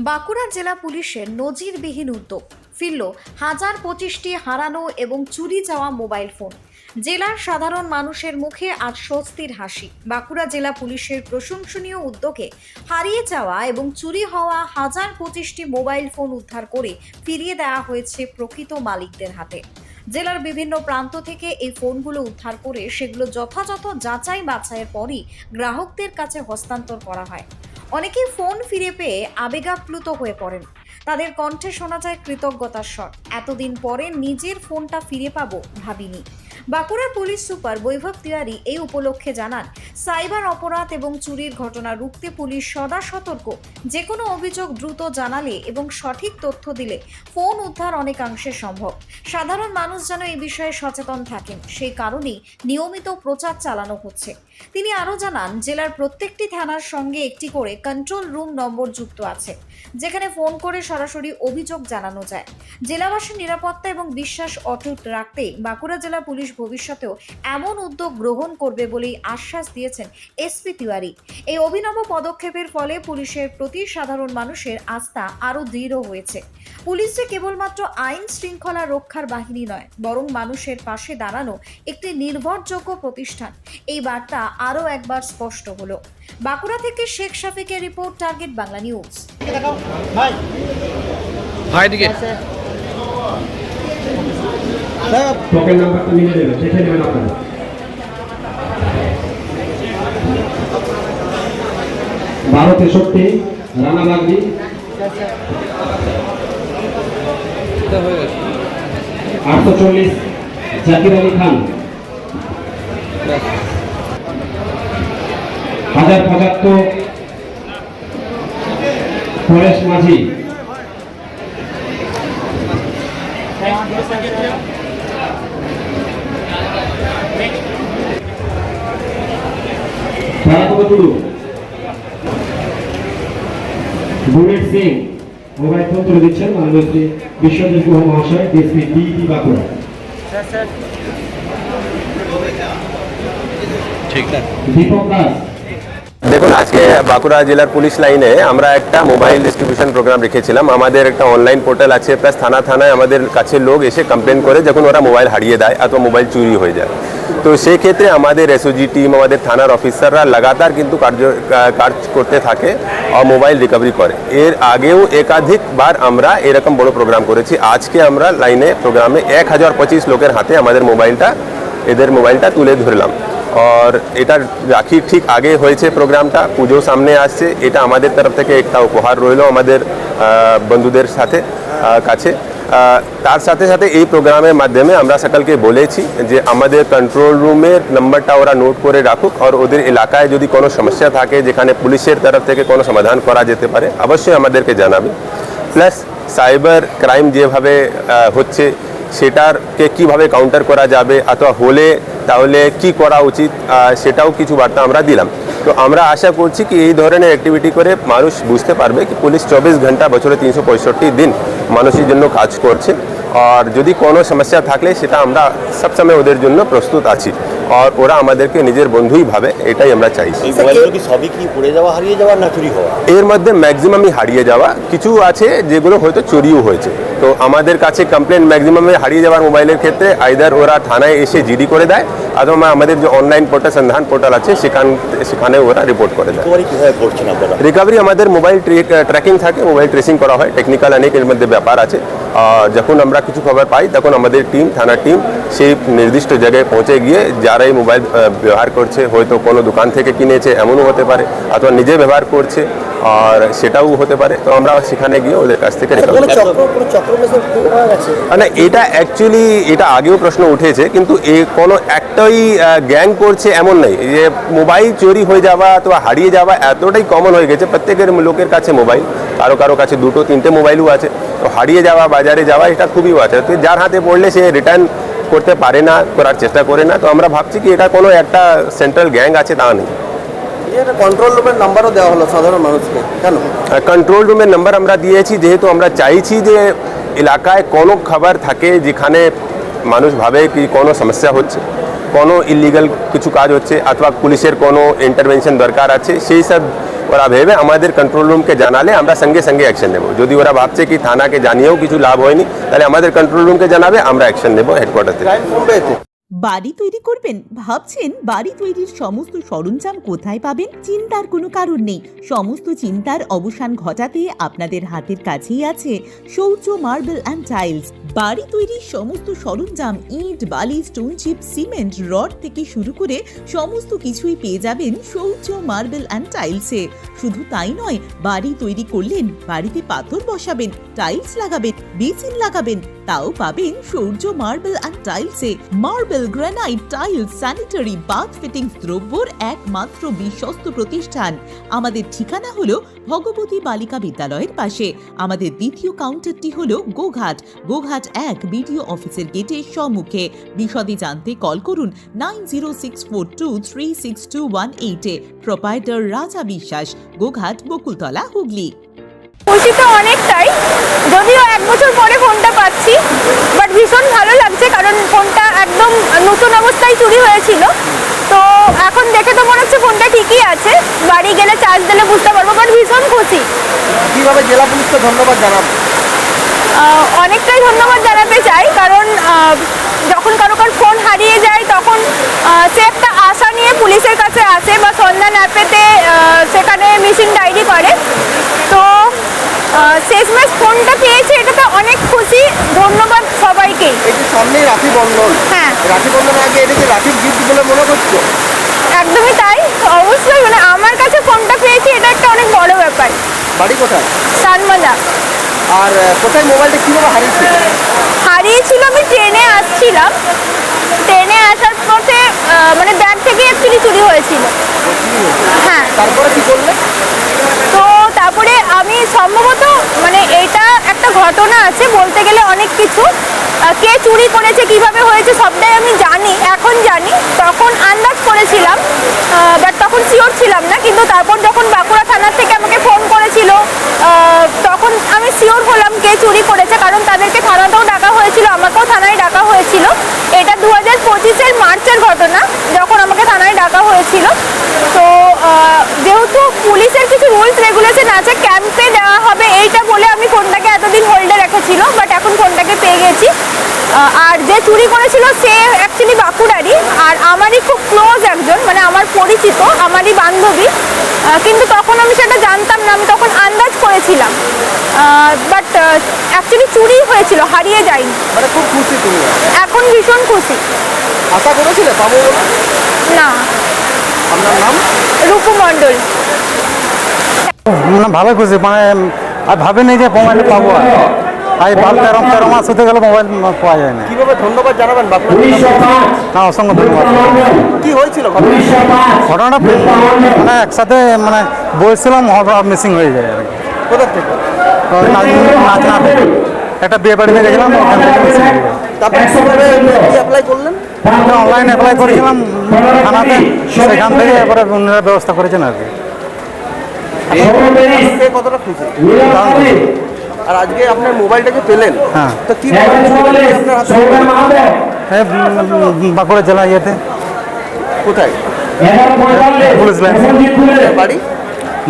বাঁকুড়া জেলা পুলিশের নজিরবিহীন উদ্যোগ ফিরল 1025টি হারানো এবং চুরি যাওয়া মোবাইল ফোন। জেলার সাধারণ মানুষের মুখে আজ স্বস্তির হাসি। বাঁকুড়া জেলা পুলিশের প্রশংসনীয় উদ্যোগে হারিয়ে যাওয়া এবং চুরি হওয়া 1025টি মোবাইল ফোন উদ্ধার করে ফিরিয়ে দেওয়া হয়েছে প্রকৃত মালিকদের হাতে। জেলার বিভিন্ন প্রান্ত থেকে এই ফোনগুলো উদ্ধার করে সেগুলো যথাযথ যাচাই বাছাইয়ের পরই গ্রাহকদের কাছে হস্তান্তর করা হয়। অনেকেই ফোন ফিরে পেয়ে আবেগাপ্লুত হয়ে পড়েন। তাদের কণ্ঠে শোনা যায় কৃতজ্ঞতার স্বর। এতদিন পরে নিজের ফোনটা ফিরে পাবো ভাবিনি। বাঁকুড়ার পুলিশ সুপার বৈভব তিওয়ারি এই উপলক্ষে জানান, সাইবার অপরাধ এবং চুরির ঘটনা রুখতে পুলিশ সদা সতর্ক। যে কোনো অভিযোগ দ্রুত জানালে এবং সঠিক তথ্য দিলে ফোন উদ্ধার অনেকাংশে সম্ভব। সাধারণ মানুষ যেন এই বিষয়ে সচেতন থাকেন, সেই কারণেই নিয়মিত প্রচার চালানো হচ্ছে। তিনি আরও জানান, জেলার প্রত্যেকটি থানার সঙ্গে একটি করে কন্ট্রোল রুম নম্বর যুক্ত আছে, যেখানে ফোন করে সরাসরি অভিযোগ জানানো যায়। জেলাবাসীর নিরাপত্তা এবং বিশ্বাস অটুট রাখতে বাঁকুড়া জেলা পুলিশ ভবিষ্যতেও এমন উদ্যোগ গ্রহণ করবে বলেই আশ্বাস দিয়েছেন এসপি তিওয়ারি। এই অভিনব পদক্ষেপের ফলে পুলিশের প্রতি সাধারণ মানুষের আস্থা আরও দৃঢ় হয়েছে। পুলিশ যে কেবলমাত্র আইন শৃঙ্খলা রক্ষার বাহিনী নয়, বরং মানুষের পাশে দাঁড়ানো একটি নির্ভরযোগ্য প্রতিষ্ঠান। এই বার্তা আরও একবার স্পষ্ট হলো। বাঁকুড়া থেকে শেখ শাফিকের report, target Bangla news. Token নাম্বারটা নিয়ে নেবেন, দেখে নেবেন আপনারা। ভারতে 63 রানা বাগদি, 840 জাকির আলী খান, 1075 পরেশ মাঝি, 12 বুলেট সিং মোবাইল ফোন তুলে দিচ্ছেন মাননীয় শ্রী বিশ্বজিৎ গুহ মহাশয়, ডিএসপি ডিইটি বাঁকুড়া। দীপক দাস। দেখুন, আজকে বাঁকুড়া জেলার পুলিশ লাইনে আমরা একটা মোবাইল ডিস্ট্রিবিউশন প্রোগ্রাম রেখেছিলাম। আমাদের একটা অনলাইন পোর্টাল আছে, প্লাস থানায় আমাদের কাছে লোক এসে কমপ্লেন করে যখন ওরা মোবাইল হারিয়ে দেয় অথবা মোবাইল চুরি হয়ে যায়। তো সেই ক্ষেত্রে আমাদের এসওজি টিম, আমাদের থানার অফিসাররা লাগাতার কিন্তু কাজ করতে থাকে আর মোবাইল রিকভারি করে। এর আগেও একাধিকবার আমরা এরকম বড় প্রোগ্রাম করেছি। আজকে আমরা লাইনে প্রোগ্রামে 1025 লোকের হাতে আমাদের এদের মোবাইলটা তুলে ধরলাম। আর এটা রাখি ঠিক আগে হয়েছে প্রোগ্রামটা, পুজো সামনে আসছে। এটা আমাদের তরফ থেকে একটা উপহার রইল আমাদের বন্ধুদের কাছে। তার সাথে সাথে এই প্রোগ্রামের মাধ্যমে আমরা সকলকে বলেছি যে আমাদের কন্ট্রোল রুমের নাম্বারটা ওরা নোট করে রাখুক, আর ওদের এলাকায় যদি কোনো সমস্যা থাকে যেখানে পুলিশের তরফ থেকে কোনো সমাধান করা যেতে পারে অবশ্যই আমাদেরকে জানাবে। প্লাস সাইবার ক্রাইম যেভাবে হচ্ছে সেটাকে কিভাবে কাউন্টার করা যাবে অথবা হলে তাহলে কি করা উচিত, সেটাও কিছু বার্তা আমরা দিলাম। তো আমরা আশা করছি কি এই ধরনের অ্যাক্টিভিটি করে মানুষ বুঝতে পারবে কি পুলিশ 24 ঘন্টা বছরে 365 দিন মানুষের জন্য কাজ করছে। আর যদি কোনো সমস্যা থাকলে সেটা আমরা সবসময় ওদের জন্য প্রস্তুত আছি, আর ওরা আমাদেরকে নিজের বন্ধুই ভাবে, এটাই আমরা চাইছি। সবই কি পড়ে যাওয়া, হারিয়ে যাওয়া না চুরি হওয়া? এর মধ্যে ম্যাক্সিমামই হারিয়ে যাওয়া, কিছু আছে যেগুলো হয়তো চুরিও হয়েছে। তো আমাদের কাছে কমপ্লেন ম্যাক্সিমামে হারিয়ে যাওয়ার মোবাইলের ক্ষেত্রে আইদার ওরা থানায় এসে জিডি করে দেয় অথবা আমাদের যে অনলাইন পোর্টাল সন্ধান পোর্টাল আছে সেখানে ওরা রিপোর্ট করে দেয়। রিকভারি আমাদের মোবাইল ট্র্যাকিং থাকে, মোবাইল ট্রেসিং করা হয়, টেকনিক্যাল অনেক এর মধ্যে ব্যাপার আছে। যখন আমরা কিছু খবর পাই তখন আমাদের থানার টিম সেই নির্দিষ্ট জায়গায় পৌঁছে গিয়ে যারাই মোবাইল ব্যবহার করছে, হয়তো কোনো দোকান থেকে কিনেছে এমনও হতে পারে, অথবা নিজে ব্যবহার করছে আর সেটাও হতে পারে, তো আমরা সেখানে গিয়ে ওদের কাছ থেকে মানে এটা অ্যাকচুয়ালি এটা আগেও প্রশ্ন উঠেছে, কিন্তু কোনো একটাই গ্যাং করছে এমন নেই। যে মোবাইল চুরি হয়ে যাওয়া অথবা হারিয়ে যাওয়া এতটাই কমন হয়ে গেছে, প্রত্যেকের লোকের কাছে মোবাইল, কারো কাছে 2-3টে মোবাইলও আছে। তো হারিয়ে যাওয়া, বাজারে যাওয়া এটা খুবই আছে। তো যার হাতে পড়লে সে রিটার্ন করতে পারে না, করার চেষ্টা করে না। তো আমরা ভাবছি কি এটা কোনো একটা সেন্ট্রাল গ্যাং আছে তা নেই। কন্ট্রোল রুমের নাম্বারও দেওয়া হলো সাধারণ মানুষকে, কেন? কন্ট্রোল রুমের নাম্বার আমরা দিয়েছি যেহেতু আমরা চাইছি যে এলাকায় কোনো খবর থাকে যেখানে মানুষ ভাবে কি কোনো সমস্যা হচ্ছে, কোনো ইলিগাল কিছু কাজ হচ্ছে অথবা পুলিশের কোনো ইন্টারভেনশন দরকার আছে, সেই সব ওরা ভেবে আমাদের কন্ট্রোল রুমকে জানালে আমরা সঙ্গে সঙ্গে অ্যাকশন নেব। যদি ওরা ভাবছে কি থানাকে জানিয়েও কিছু লাভ হয়নি, তাহলে আমাদের কন্ট্রোল রুমকে জানাবে, আমরা অ্যাকশন নেব হেডকোয়ার্টার থেকে। ক্রাইম কমবে এতে। বাড়ি তৈরি করবেন? ভাবছেন বাড়ি তৈরির সমস্ত সরঞ্জাম কোথায় পাবেন? চিন্তার কোনো কারণ নেই। সমস্ত চিন্তার অবসান ঘটাতে আপনাদের হাতের কাছেই আছে শৌর্য মার্বেল অ্যান্ড টাইলস। বাড়ি তৈরির সমস্ত সরঞ্জাম, ইট, বালি, স্টোন চিপ, সিমেন্ট, রড থেকে শুরু করে সমস্ত কিছুই পেয়ে যাবেন শৌর্য মার্বেল অ্যান্ড টাইলসে। শুধু তাই নয়, বাড়ি তৈরি করলেন, বাড়িতে পাথর বসাবেন, টাইলস লাগাবেন, বেসিন লাগাবেন, তাও পাবেন শৌর্য মার্বেল অ্যান্ড টাইলসে। Marble, granite, tiles, sanitary, bath fittings দ্রব্যর একমাত্র বিশ্বস্ত প্রতিষ্ঠান। আমাদের ঠিকানা হলো ভগবতী বালিকা বিদ্যালয়ের পাশে। আমাদের দ্বিতীয় কাউন্টারটি হলো গোঘাট 1 বিডিও অফিসের গেটের সম্মুখে। বিশদে জানতে কল করুন 9064236218 প্রোপাইটার রাজা বিশ্বাস, গোঘাট, বকুলতলা, হুগলি। খুশি তো অনেকটাই, যদিও 1 বছর পরে ফোনটা পাচ্ছি, বাট ভীষণ ভালো লাগছে কারণ ফোনটা একদম নতুন অবস্থায় চুরি হয়েছিল। তো এখন দেখে তো মনে হচ্ছে ফোনটা ঠিকই আছে, বাড়ি গেলে চার্জ দিলে বুঝতে পারবো, বাট ভীষণ খুশি। কিভাবে জেলা পুলিশকে ধন্যবাদ জানাবো? অনেকটাই ধন্যবাদ জানাতে চাই, কারণ যখন কারো ফোন হারিয়ে যায় তখন সে একটা আশা নিয়ে পুলিশের কাছে আসে বা সন্ধান অ্যাপেতে সেখানে মিসিং ডায়েরি করে। তো শেষমেশ ফোনটা পেয়েছে, এটাতে অনেক খুশি। ধন্যবাদ সবাইকে। এই যে সামনেই রাখি বন্ধন, হ্যাঁ, রাখি বন্ধনের আগে এটা কি রাখির গিফট বলে মনে করছো? একদমই তাই। অবশ্যই, মানে আমার কাছে ফোনটা পেয়েছি, এটা একটা অনেক বড় ব্যাপার। বাড়ি কোথায়? সানমাদা। আর কোথায় মোবাইলটা কিভাবে হারিয়েছে? হারিয়েছিল, আমি ট্রেনে আসছিলাম, ট্রেনে আসার পথে মানে ব্যাগ থেকে অ্যাকচুয়ালি চুরি হয়েছিল। হ্যাঁ, তারপরে কি করলে? তো তারপরে আমি সম্ভবত, মানে এটা একটা ঘটনা আছে, বলতে গেলে অনেক কিছু। কে চুরি করেছে, কিভাবে হয়েছে সবটাই আমি জানি, এখন জানি। তখন আন্দাজ করেছিলাম, বাট তখন শিওর ছিলাম না। কিন্তু তারপর যখন বাঁকুড়া থানার থেকে আমাকে ফোন করেছিল, তখন আমি শিওর হলাম কে চুরি করেছে, কারণ তাদেরকে থানাতেও ডাকা হয়েছিল, আমাকেও থানায় ডাকা হয়েছিল। এটা 2025-এর মার্চের ঘটনা, যখন আমাকে থানায় ডাকা হয়েছিল। তো যেহেতু পুলিশের কিছু রুলস রেগুলেশন আছে, ক্যাম্পে দেওয়া হবে এইটা বলে আমি ফোনটাকে এতদিন হোল্ডে রেখেছিল, বাট এখন ফোনটাকে পেয়ে গেছি। আর যে চুরি করেছিল সে অ্যাকচুয়ালি বাঁকুড়ারই, আর আমারই খুব ক্লোজ একজন, মানে আমার পরিচিত, আমারই বান্ধবী। কিন্তু তখন আমি সেটা জানতাম না, আমি তখন আন্দাজ করেছিলাম। বাট অ্যাকচুয়ালি চুরি হয়েছিল, হারিয়ে যায়নি। মানে খুব খুশি তুমি? এখন ভীষণ খুশি। আশা করেছিলে পাবো বলে? না। আপনার নাম? রূপু মণ্ডল। মানে ভালো খুশি, মানে আর ভাবিনি যে মোবাইল পাবো। আর এই 12-13 মাস হতে গেলে মোবাইল পাওয়া যায় না। কিভাবে ধন্যবাদ জানাবেন বাঁকুড়া? না, অসংখ্য ধন্যবাদ। কি হয়েছিল ঘটনা? ঘটনাটা মানে একসাথে মানে বলছিলাম, মিসিং হয়ে যায় আর কি। কোথা থেকে? তো নাচনা থেকে একটা বিয়ে বাড়িতে গেছিলাম, ওখান থেকে মিসিং হয়ে যায়। তারপরে কিভাবে কি অ্যাপ্লাই করলেন? অনলাইন অ্যাপ্লাই করেছিলাম থানাতে, সেখান থেকে এবারে ওনারা ব্যবস্থা করেছেন আর কি। আজকে কতটা খুশি? দারুণ খুশি। আর আজকে আপনার মোবাইলটা যে পেলেন, হ্যাঁ। তো কি আপনার হাতে? এই বাঁকুড়া জেলা ইয়েতে কোথায়? Police line. বাড়ি?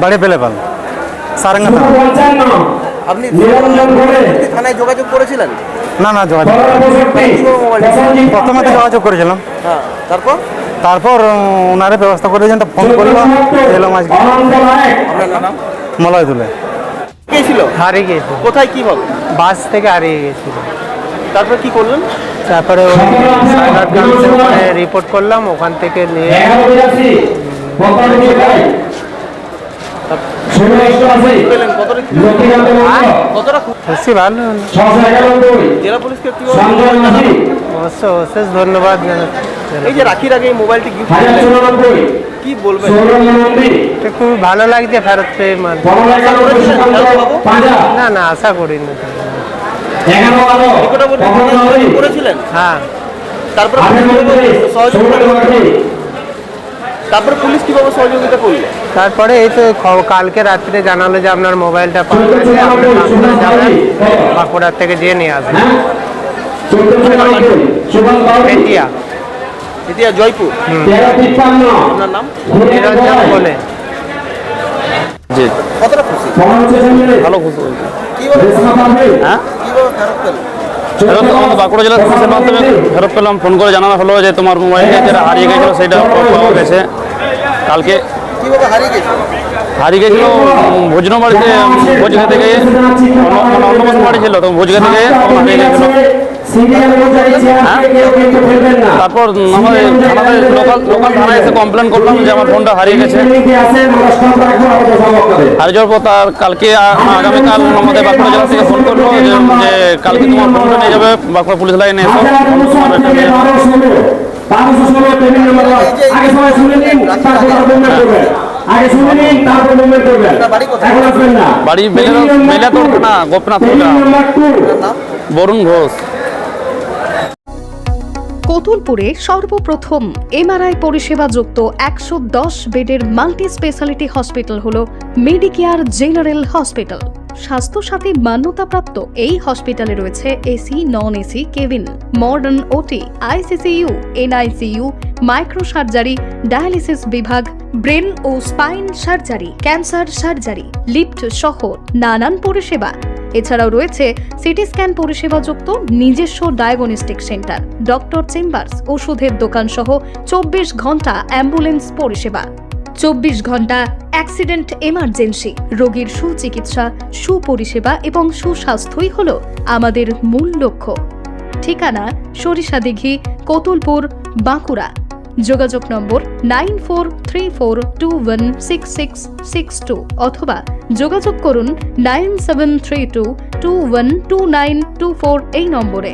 বাড়ি বেলেপাল, সারেঙ্গা থানা। আপনি থানায় যোগাযোগ করেছিলেন? না না, যোগাযোগ কিভাবে মোবাইলটা? প্রথমে তো যোগাযোগ করেছিলাম, হ্যাঁ, তারপর ওনারে ব্যবস্থা করে যেন ফোন করলো, এলাম আজকে। আপনার নাম? মলয় তুলে কে ছিল? হারিয়ে গেছে, কোথায় কিভাবে? বাস থেকে হারিয়ে গেছিল। তারপর কি করলেন? তারপরে সাইবার ক্রাইমে ওখানে রিপোর্ট করলাম, ওখান থেকে নিয়ে পেলেন কতটা? কতটা খুশি, ভালো। জেলা পুলিশকে কিভাবে ধন্যবাদ জানাবেন? অশেষ ধন্যবাদ জানাচ্ছি। এই যে রাখির আগে এই মোবাইলটি গিফট কি বলবেন? এটা খুব ভালো লাগছে ফেরত পেয়ে। আশা করেছিলেন ফেরত পাবো? না না, আশা করিনি। নিকটবর্তী থানায় যোগাযোগ করেছিলেন? হ্যাঁ, তারপরে সহযোগিতা করলেন? তারপরে পুলিশ কিভাবে সহযোগিতা করলো? তারপরে এই তো কালকে রাত্রে জানালো যে আপনার মোবাইলটা পাওয়া গেছে, আপনি বাঁকুড়া যাবেন, বাঁকুড়ার থেকে যেয়ে নিয়ে আসবেন। পেটিয়া, এতিয়া জয়পুর। আপনার নাম? নিরঞ্জন বলে। জি কতটা খুশি? ভালো খুশি হয়েছে। কিভাবে হ্যাঁ কিভাবে ফেরত পেলেন? ফেরত আমাদের বাঁকুড়া জেলার পুলিশের মাধ্যমে ফেরত পেলাম। ফোন করে জানানো হলো যে তোমার মোবাইলটা যেটা হারিয়ে গেছিলো সেটা পাওয়া গেছে। কালকে কিভাবে হারিয়ে গেছে? হারিয়ে গেছিলো ভোজনো বাড়িতে, ভোজ খেতে গিয়ে অন্নপ্রাশন বাড়ি ছিল, তো ভোজ খেতে গিয়ে তখন হারিয়ে গেছিলো। তারপর আমাদের থানাতে লোকাল থানায় এসে কমপ্লেন করলাম যে আমার ফোনটা হারিয়ে গেছে। হারিয়ে যাওয়ার পর তার কালকে আগামীকাল আমাদের বাঁকুড়া জেলা থেকে ফোন করলো যে কালকে তোমার ফোনটা নিয়ে যাবে বাঁকুড়া পুলিশ লাইনে এসো। বাড়ি বেলাতোড় থানা, গোপনাথ বরুণ ঘোষ। কতুলপুরে সর্বপ্রথম এমআরআই পরিষেবা যুক্ত 110 বেডের মাল্টি স্পেশালিটি হসপিটাল হল মেডিকেয়ার জেনারেল হসপিটাল। স্বাস্থ্যসাথী মান্যতাপ্রাপ্ত এই হসপিটালে রয়েছে AC, non AC cabin, modern OT, ICCU, NICU, micro surgery, dialysis বিভাগ, ব্রেন ও spine surgery, cancer surgery, lift সহ নানান পরিষেবা। এছাড়াও রয়েছে সিটি স্ক্যান পরিষেবা যুক্ত নিজস্ব ডায়াগনস্টিক সেন্টার, ডক্টর চেম্বার্স, ওষুধের দোকান সহ 24 ঘন্টা অ্যাম্বুলেন্স পরিষেবা। 24 ঘন্টা অ্যাক্সিডেন্ট এমার্জেন্সি, রোগীর সুচিকিৎসা, সুপরিষেবা এবং সুস্বাস্থ্যই হল আমাদের মূল লক্ষ্য। ঠিকানা সরিষাদিঘি, কতুলপুর, বাঁকুড়া। যোগাযোগ নম্বর 9434216662 অথবা যোগাযোগ করুন 9732212924 এই নম্বরে।